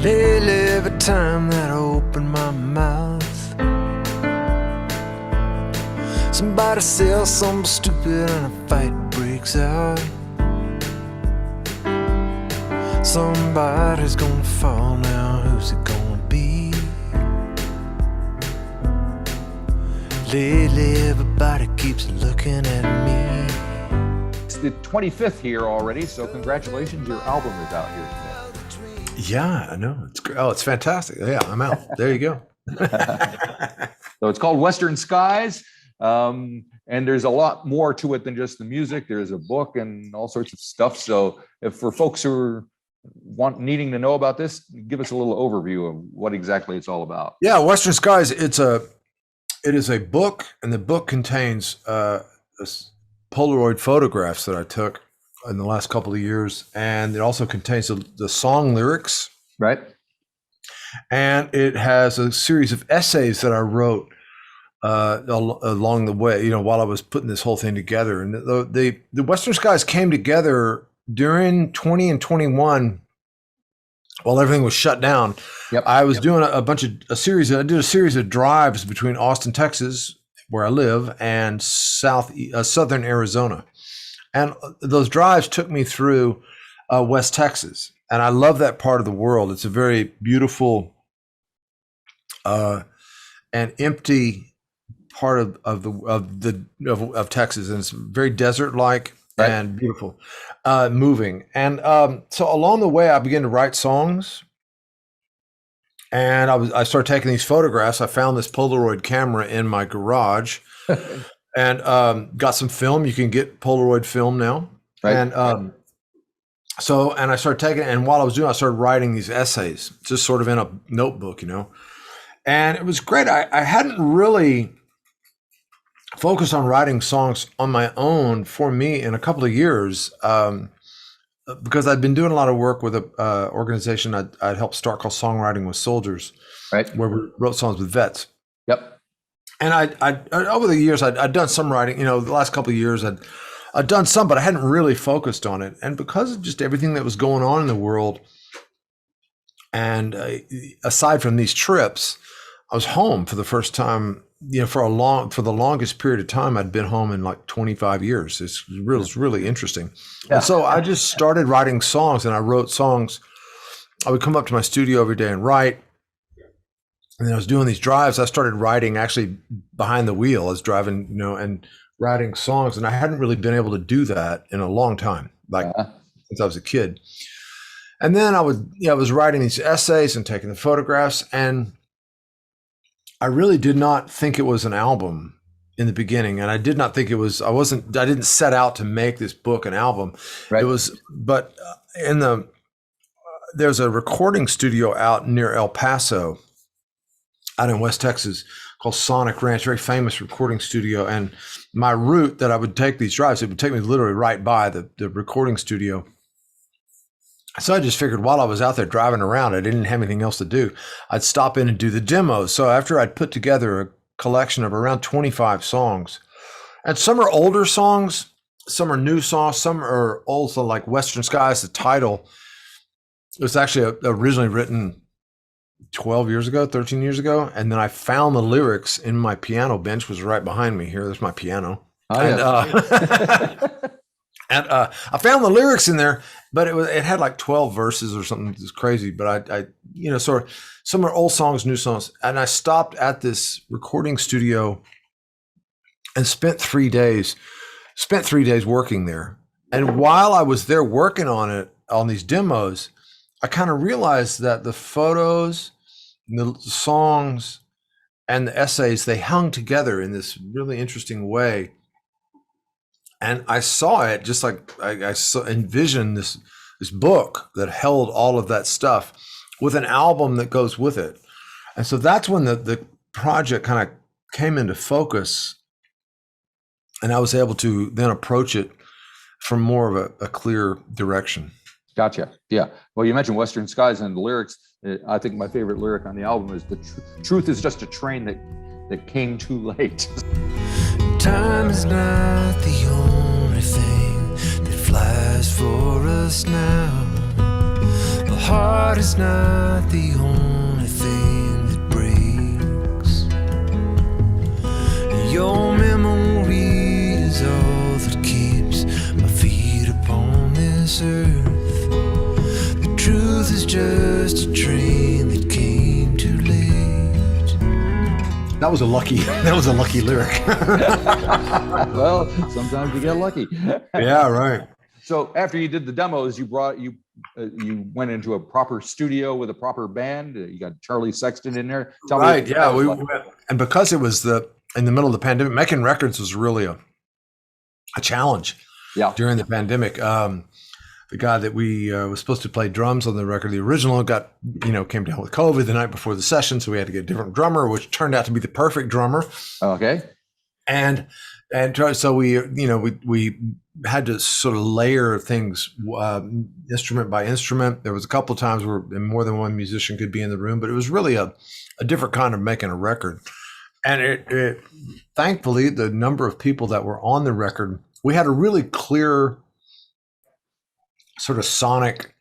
Lately, every time that I open my mouth, somebody says something stupid and a fight breaks out. Somebody's gonna fall now, who's it gonna be? Lately, everybody keeps looking at me. It's the 25th here already, so congratulations, your album is out here today. Yeah, I know. It's great. Oh, it's fantastic. Yeah, I'm out. There you go. So it's called Western Skies, and there's a lot more to it than just the music. There's a book and all sorts of stuff. So if for folks who are needing to know about this, give us a little overview of what exactly it's all about. Yeah, Western Skies. It is a book, and the book contains Polaroid photographs that I took in the last couple of years, and it also contains the song lyrics. Right. And it has a series of essays that I wrote along the way, while I was putting this whole thing together. And the Western Skies came together during 20 and 21 while everything was shut down. Yep. I was doing I did a series of drives between Austin, Texas, where I live, and southern Arizona. And those drives took me through West Texas. And I love that part of the world. It's a very beautiful and empty part of Texas, and it's very desert-like. Right. And beautiful, moving. And so along the way, I began to write songs. And I started taking these photographs. I found this Polaroid camera in my garage, and got some film. You can get Polaroid film now. Right. And I started taking it. And while I was doing it, I started writing these essays, just sort of in a notebook, And it was great. I hadn't really focused on writing songs on my own for me in a couple of years, because I'd been doing a lot of work with an organization I'd helped start called Songwriting with Soldiers, right, where we wrote songs with vets. Yep. And I over the years I'd done some writing. The last couple of years I'd done some, but I hadn't really focused on it. And because of just everything that was going on in the world, and aside from these trips, I was home for the first time. For the longest period of time, I'd been home in like 25 years. It's really interesting. Yeah. And so I just started writing songs, and I wrote songs. I would come up to my studio every day and write. And then I was doing these drives. I started writing actually behind the wheel. I was driving, and writing songs. And I hadn't really been able to do that in a long time, since I was a kid. And then I was writing these essays and taking the photographs, and I really did not think it was an album in the beginning, and I did not think it was. I didn't set out to make this book an album. Right. It was, but there's a recording studio out near El Paso, out in West Texas, called Sonic Ranch, very famous recording studio. And my route that I would take these drives, it would take me literally right by the recording studio. So I just figured while I was out there driving around, I didn't have anything else to do, I'd stop in and do the demos. So after I'd put together a collection of around 25 songs, and some are older songs, some are new songs, some are also like Western Skies, the title. It was actually originally written 13 years ago. And then I found the lyrics in my piano bench, was right behind me here. There's my piano. Oh, yeah. And I found the lyrics in there, but it had like 12 verses or something. It's crazy. But I sort of, some are old songs, new songs. And I stopped at this recording studio and spent 3 days working there. And while I was there working on these demos, I kind of realized that the photos, the songs, and the essays, they hung together in this really interesting way. And I saw it just like I envisioned this book that held all of that stuff with an album that goes with it. And so that's when the project kind of came into focus, and I was able to then approach it from more of a clear direction. Gotcha. Yeah. Well, you mentioned Western Skies and the lyrics. I think my favorite lyric on the album is, "The truth is just a train that came too late." Time is not the only thing that flies for us now. The heart heart is not the only thing that breaks. Your memory is all that keeps my feet upon this earth. The truth is just a train that came too late. That was a lucky lyric. Well, sometimes you get lucky. Yeah, right. So after you did the demos, you went into a proper studio with a proper band. You got Charlie Sexton in there. Tell me Right. what Yeah. that was like. And because it was in the middle of the pandemic, making records was really a challenge. Yeah. During the pandemic, the guy that we was supposed to play drums on the record, the original, came down with COVID the night before the session, so we had to get a different drummer, which turned out to be the perfect drummer. Okay. And so we had to sort of layer things instrument by instrument. There was a couple of times where more than one musician could be in the room, but it was really a different kind of making a record. And it thankfully, the number of people that were on the record, we had a really clear sort of sonic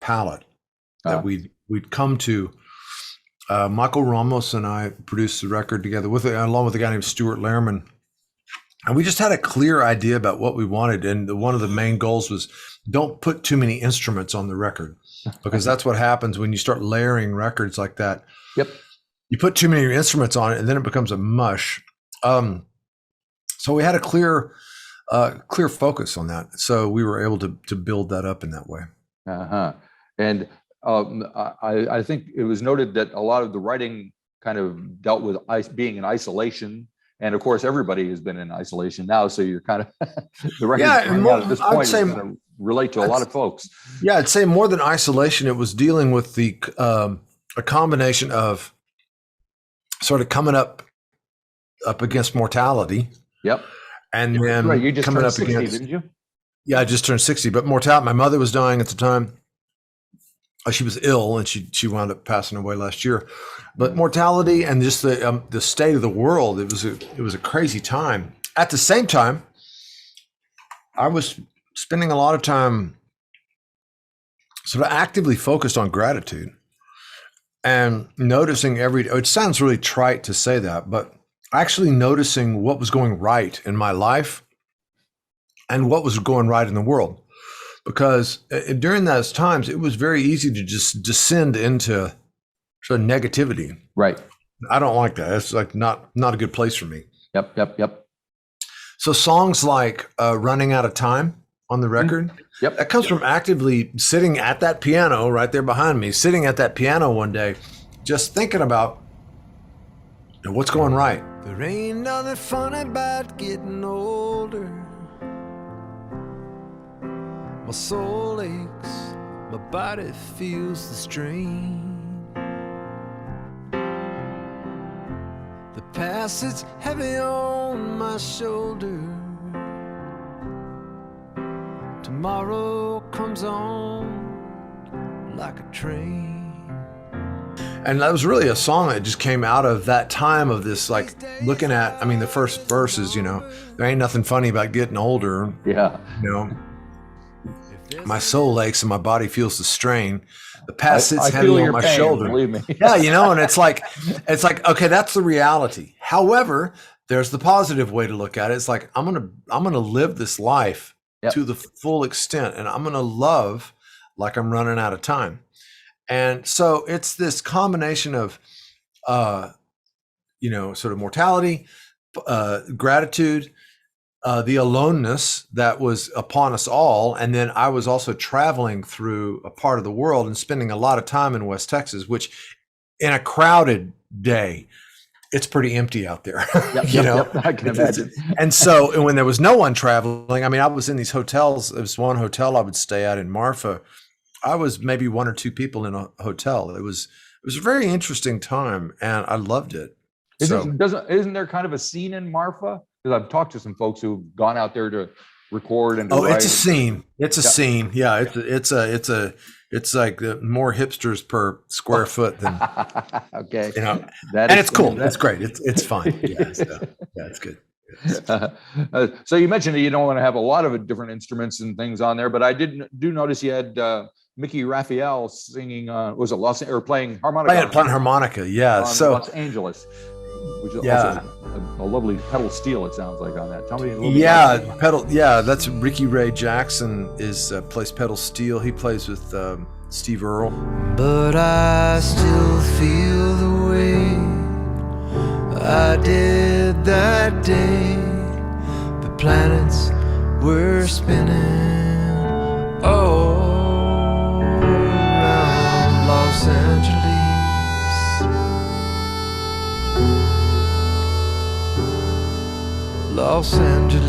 palette that we'd come to. Michael Ramos and I produced the record together along with a guy named Stuart Lehrman. And we just had a clear idea about what we wanted. And one of the main goals was don't put too many instruments on the record, because that's what happens when you start layering records like that. Yep. You put too many instruments on it and then it becomes a mush. So we had a clear focus on that. So we were able to build that up in that way. Uh-huh. And I think it was noted that a lot of the writing kind of dealt with being in isolation. And of course, everybody has been in isolation now. So you're kind of, the record at this point is going to relate to a lot of folks. Yeah, I'd say more than isolation, it was dealing with a combination of sort of coming up against mortality. Yep. And then right. You just coming turned up 60, against, didn't you? Yeah, I just turned 60, but mortality, my mother was dying at the time. She was ill and she wound up passing away last year. But mortality and just the state of the world, it was a crazy time. At the same time, I was spending a lot of time sort of actively focused on gratitude and noticing it sounds really trite to say that, but actually noticing what was going right in my life and what was going right in the world. Because during those times, it was very easy to just descend into sort of negativity. Right. I don't like that. It's like not a good place for me. Yep. So songs like Running Out of Time on the record, that comes from actively sitting at that piano right there behind me, sitting at that piano one day, just thinking about what's going right. There ain't nothing fun about getting older. My soul aches, my body feels the strain. The past sits heavy on my shoulder. Tomorrow comes on like a train. And that was really a song that just came out of that time of this, like looking at, the first verse is, there ain't nothing funny about getting older. Yeah. My soul aches and my body feels the strain. The past sits heavy on my shoulder. Believe me. Yeah, and it's like, okay, that's the reality. However, there's the positive way to look at it. It's like, I'm gonna live this life to the full extent, and I'm gonna love like I'm running out of time. And so it's this combination of, sort of mortality, gratitude, the aloneness that was upon us all. And then I was also traveling through a part of the world and spending a lot of time in West Texas, which in a crowded day, it's pretty empty out there. I can imagine. And so when there was no one traveling, I was in these hotels. There was one hotel I would stay at in Marfa. I was maybe one or two people in a hotel. It was a very interesting time, and I loved it. Isn't there kind of a scene in Marfa? Because I've talked to some folks who've gone out there to record and it's a scene. It's a scene. Yeah, it's like more hipsters per square foot than okay. And it's cool. That's great. It's fun. Yeah, it's good. So you mentioned that you don't want to have a lot of different instruments and things on there, but I do notice you had Mickey Raphael singing, was it playing harmonica? Playing harmonica, yeah. On So Los Angeles, which is yeah, also a lovely pedal steel. It sounds like on that. Tell me a little bit. yeah, pedal. Yeah, that's Ricky Ray Jackson plays pedal steel. He plays with Steve Earle. But I still feel the way I did that day. The planets were spinning all around Los Angeles. Los Angeles.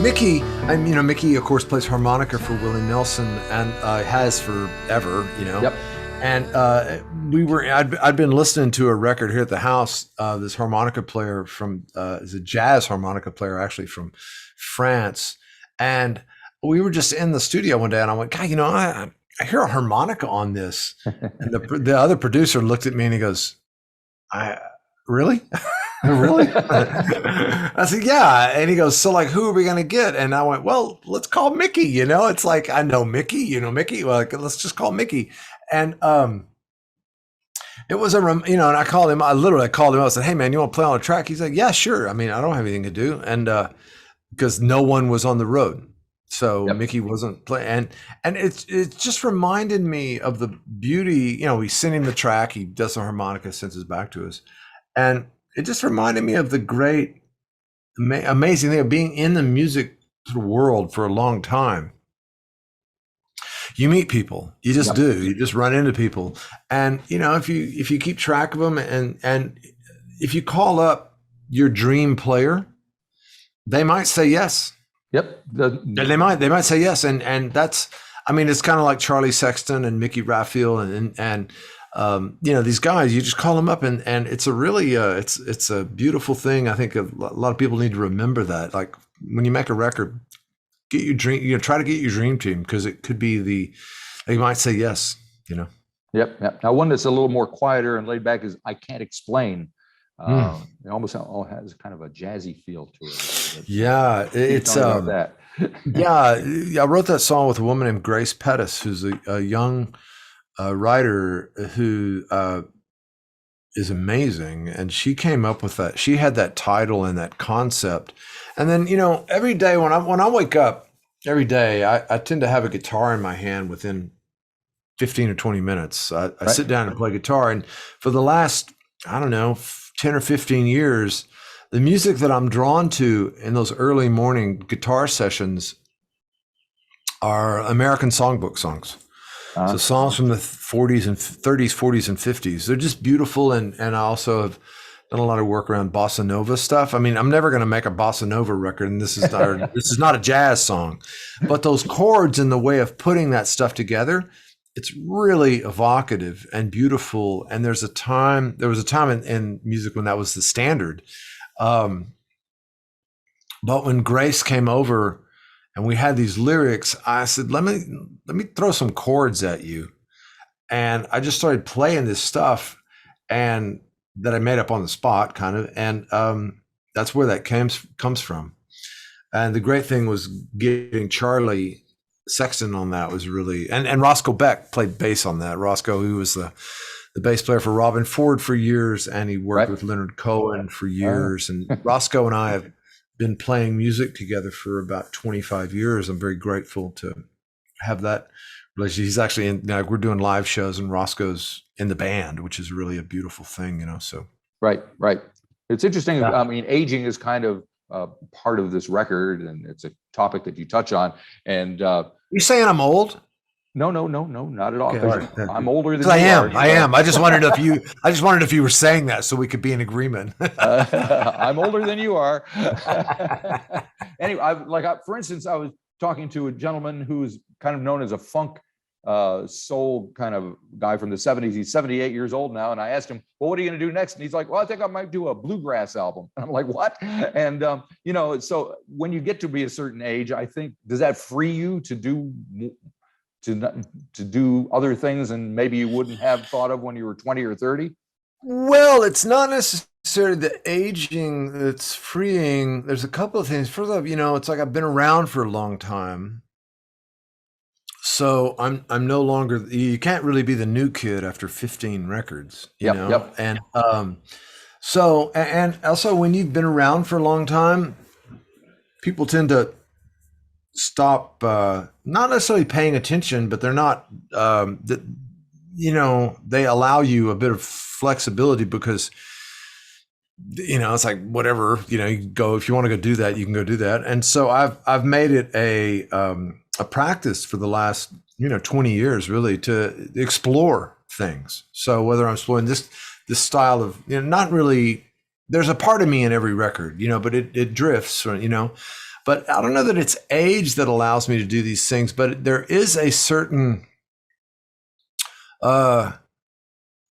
Mickey, Mickey, of course, plays harmonica for Willie Nelson and has forever, Yep. And I'd been listening to a record here at the house. This harmonica player is a jazz harmonica player, actually from France, and we were just in the studio one day, and I went, God, I hear a harmonica on this, and the other producer looked at me and he goes, Really? Really? I said, yeah. And he goes, so like, who are we going to get? And I went, well, let's call Mickey. It's like, I know Mickey, Mickey. Well, let's just call Mickey. And it was and I called him. I literally called him. I said, hey, man, you want to play on a track? He's like, yeah, sure. I mean, I don't have anything to do. And because no one was on the road. So yep. Mickey wasn't playing. And it just reminded me of the beauty. He's singing the track. He does the harmonica, sends his back to us. And it just reminded me of the great, amazing thing of being in the music world for a long time. You meet people, you just do. You just run into people, and if you keep track of them, and if you call up your dream player, they might say yes. Yep, they might say yes, and that's. I mean, it's kind of like Charlie Sexton and Mickey Raphael and these guys, you just call them up and it's a really, it's a beautiful thing. I think a lot of people need to remember that. Like when you make a record, get your dream, try to get your dream team, because it could be they might say yes, Yep. Now one that's a little more quieter and laid back is I Can't Explain. It almost all has kind of a jazzy feel to it. Yeah. It's, that. I wrote that song with a woman named Grace Pettis, who's a young, writer who is amazing, and she came up with that. She had that title and that concept, and then every day when I wake up every day, I tend to have a guitar in my hand within 15 or 20 minutes. I sit down and play guitar, and for the last 10 or 15 years, the music that I'm drawn to in those early morning guitar sessions are American songbook songs. So songs from the 40s and 30s, 40s and 50s. They're just beautiful. And I also have done a lot of work around bossa nova stuff. I mean, I'm never going to make a bossa nova record, and this is not a jazz song, but those chords and the way of putting that stuff together, it's really evocative and beautiful. And there was a time in music when that was the standard. But when Grace came over, and we had these lyrics, I said, let me throw some chords at you. And I just started playing this stuff and that I made up on the spot kind of. And that's where that comes from. And the great thing was getting Charlie Sexton on that was really, and Roscoe Beck played bass on that. Roscoe, who was the bass player for Robin Ford for years, and he worked with Leonard Cohen for years. And Roscoe and I have been playing music together for about 25 years. I'm very grateful to have that relationship. He's actually we're doing live shows, and Roscoe's in the band, which is really a beautiful thing, so. Right. It's interesting. Yeah. I mean, aging is kind of part of this record, and it's a topic that you touch on. And you saying I'm old? No, not at all. Okay, I'm older than you are. I am. I just wondered if you were saying that so we could be in agreement. I'm older than you are. Anyway, for instance, I was talking to a gentleman who's kind of known as a funk soul kind of guy from the 70s. He's 78 years old now. And I asked him, well, what are you going to do next? And he's like, well, I think I might do a bluegrass album. And I'm like, what? And, so when you get to be a certain age, I think, does that free you to do other things and maybe you wouldn't have thought of when you were 20 or 30? Well, it's not necessarily the aging that's freeing. There's a couple of things. First off, it's like I've been around for a long time. So I'm no longer, you can't really be the new kid after 15 records, Yep. and and also when you've been around for a long time, people tend to stop not necessarily paying attention, but they're not they allow you a bit of flexibility because it's like whatever, you go, if you want to go do that, you can go do that. And so I've made it a practice for the last 20 years really to explore things. So whether I'm exploring this style of, not really, there's a part of me in every record, but it drifts, but I don't know that it's age that allows me to do these things, but there is a certain God,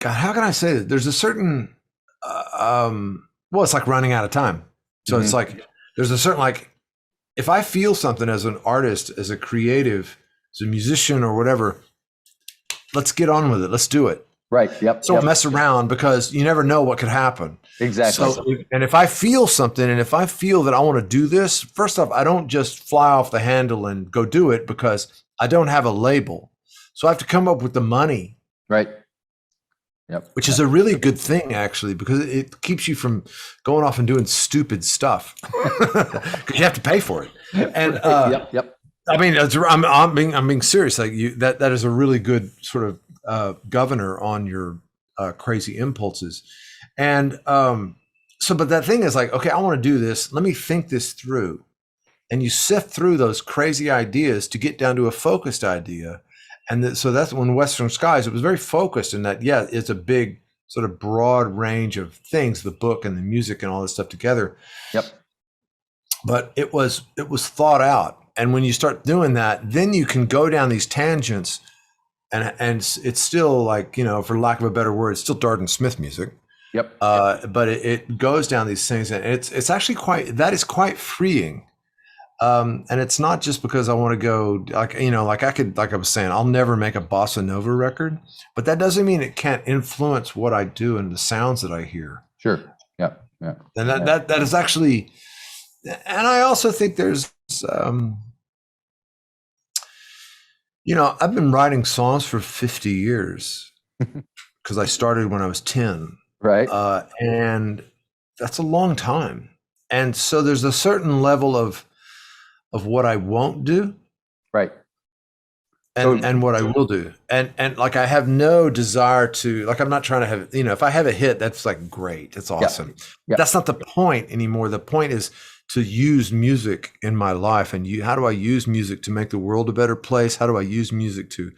how can I say that? There's a certain well, it's like running out of time. So it's like there's a certain, like, if I feel something as an artist, as a creative, as a musician or whatever, let's get on with it. Let's do it. Right. Yep. Don't mess around, because you never know what could happen. Exactly. So, and if I feel something, and if I feel that I want to do this, first off, I don't just fly off the handle and go do it, because I don't have a label. So I have to come up with the money. Right. Yep. Which is a really good thing, actually, because it keeps you from going off and doing stupid stuff, because you have to pay for it. And yep. I mean, I'm being serious. Like that is a really good sort of governor on your crazy impulses. And but that thing is like, okay, I want to do this. Let me think this through. And you sift through those crazy ideas to get down to a focused idea. And so that's when Western Skies, it was very focused in that, yeah, it's a big sort of broad range of things, the book and the music and all this stuff together. Yep. But it was thought out. And when you start doing that, then you can go down these tangents, and it's still like, for lack of a better word, it's still Darden Smith music. Yep. But it goes down these things, and it's actually quite freeing. And it's not just because I want to go, like I was saying, I'll never make a bossa nova record, but that doesn't mean it can't influence what I do and the sounds that I hear. Sure. Yeah. And that is actually, and I also think there's, I've been writing songs for 50 years because I started when I was 10. Right. And that's a long time. And so there's a certain level of what I won't do, right, and what I will do, and like I have no desire to, like, I'm not trying to have, if I have a hit, that's like great, that's awesome. Yeah. That's not the point anymore. The point is to use music in my life, and how do I use music to make the world a better place? How do I use music to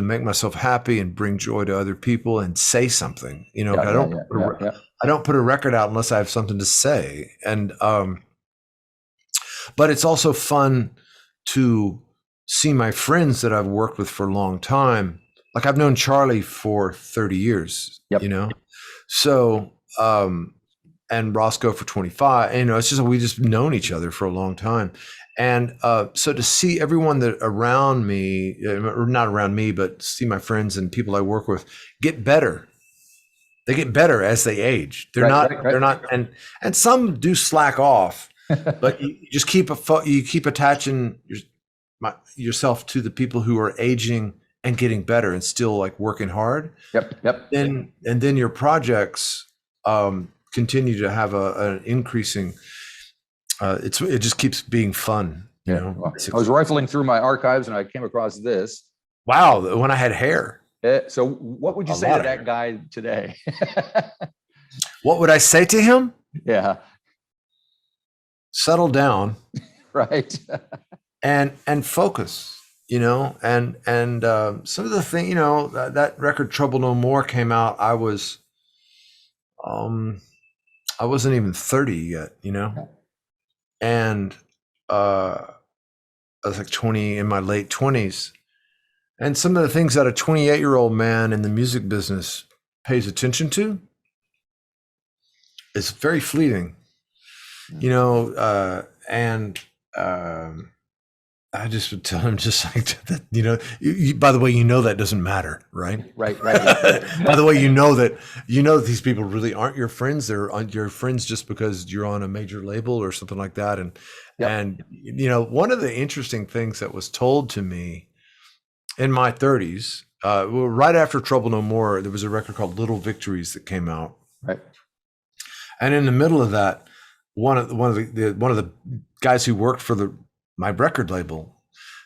make myself happy and bring joy to other people and say something? I don't put a record out unless I have something to say, and but it's also fun to see my friends that I've worked with for a long time. Like I've known Charlie for 30 years, So, and Roscoe for 25, it's just, we just known each other for a long time. And so to see everyone that around me, or not around me, but see my friends and people I work with get better. They get better as they age. They're not, and some do slack off. But you just keep attaching yourself to the people who are aging and getting better and still like working hard. Yep. And then your projects continue to have an increasing. It just keeps being fun. Well, I was rifling through my archives and I came across this. Wow, when I had hair. So what would you say to that guy today? What would I say to him? Yeah. Settle down, right, and focus, and some of the thing, that record Trouble No More came out. I wasn't even 30 yet, and I was like 20, in my late 20s, and some of the things that a 28-year-old man in the music business pays attention to is very fleeting. And I just would tell him just like that, by the way, that doesn't matter, right? Right. By the way, that these people really aren't your friends. They're your friends just because you're on a major label or something like that. And, one of the interesting things that was told to me in my 30s, right after Trouble No More, there was a record called Little Victories that came out. Right. And in the middle of that, one of the guys who worked for my record label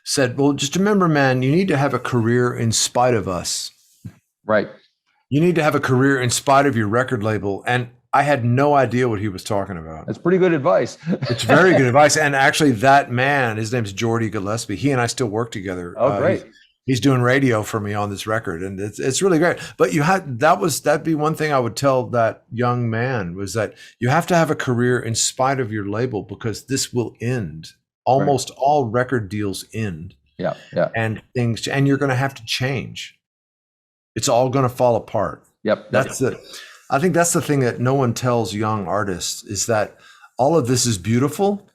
said, well, just remember, man, you need to have a career in spite of us. Right. You need to have a career in spite of your record label. And I had no idea what he was talking about. That's pretty good advice. It's very good advice. And actually that man, his name's Jordy Gillespie. He and I still work together. Oh, great. He's doing radio for me on this record, and it's really great. But that'd be one thing I would tell that young man, was that you have to have a career in spite of your label, because this will end. Almost all record deals end. Yeah. And you're going to have to change. It's all going to fall apart. Yep. I think that's the thing that no one tells young artists, is that all of this is beautiful.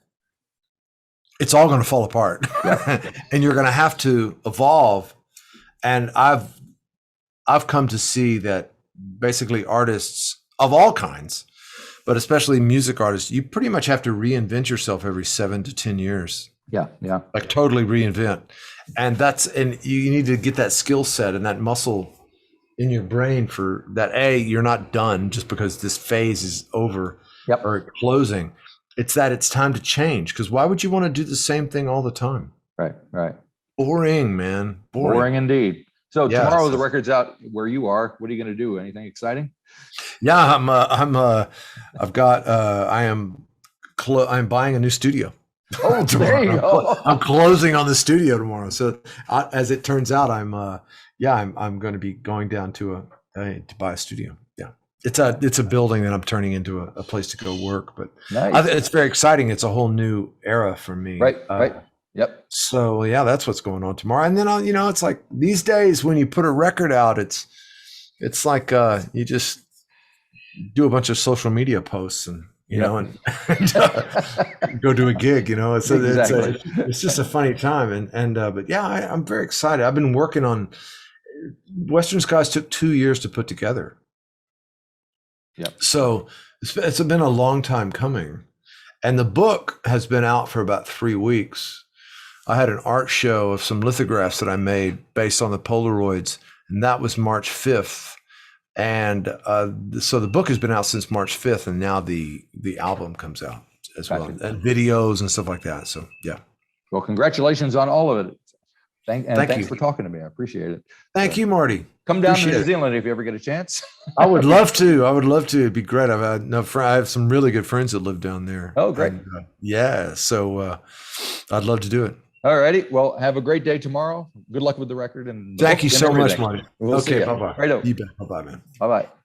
It's all going to fall apart. Yeah. And you're going to have to evolve. And I've come to see that basically artists of all kinds, but especially music artists, you pretty much have to reinvent yourself every 7 to 10 years. Yeah. Like totally reinvent. And you need to get that skill set and that muscle in your brain for that. You're not done just because this phase is over or closing. It's time to change, because why would you want to do the same thing all the time? Right. Boring, man. Boring indeed. So tomorrow the record's out where you are. What are you going to do? Anything exciting? Yeah, I'm buying a new studio. Oh, there you go. I'm closing on the studio tomorrow. So as it turns out, I'm going to be going down to buy a studio. Yeah. It's a building that I'm turning into a place to go work, but nice. It's very exciting. It's a whole new era for me. Right. Yep. So that's what's going on tomorrow. And then it's like these days when you put a record out, it's like you just do a bunch of social media posts and and go do a gig. It's just a funny time. But I'm very excited. I've been working on Western Skies. Took 2 years to put together. Yeah. So it's been a long time coming, and the book has been out for about 3 weeks. I had an art show of some lithographs that I made based on the Polaroids, and that was March 5th. And so the book has been out since March 5th, and now the album comes out as well, and videos and stuff like that. So yeah. Well, congratulations on all of it. Thanks you for talking to me. I appreciate it. Thank you, Marty. Come down to New Zealand if you ever get a chance. I would love to. It'd be great. I have some really good friends that live down there. Oh, great. And, so I'd love to do it. All righty. Well, have a great day tomorrow. Good luck with the record. And thank you so much, Marty. We'll okay, bye-bye. Right over. You bet. Bye-bye, man. Bye-bye.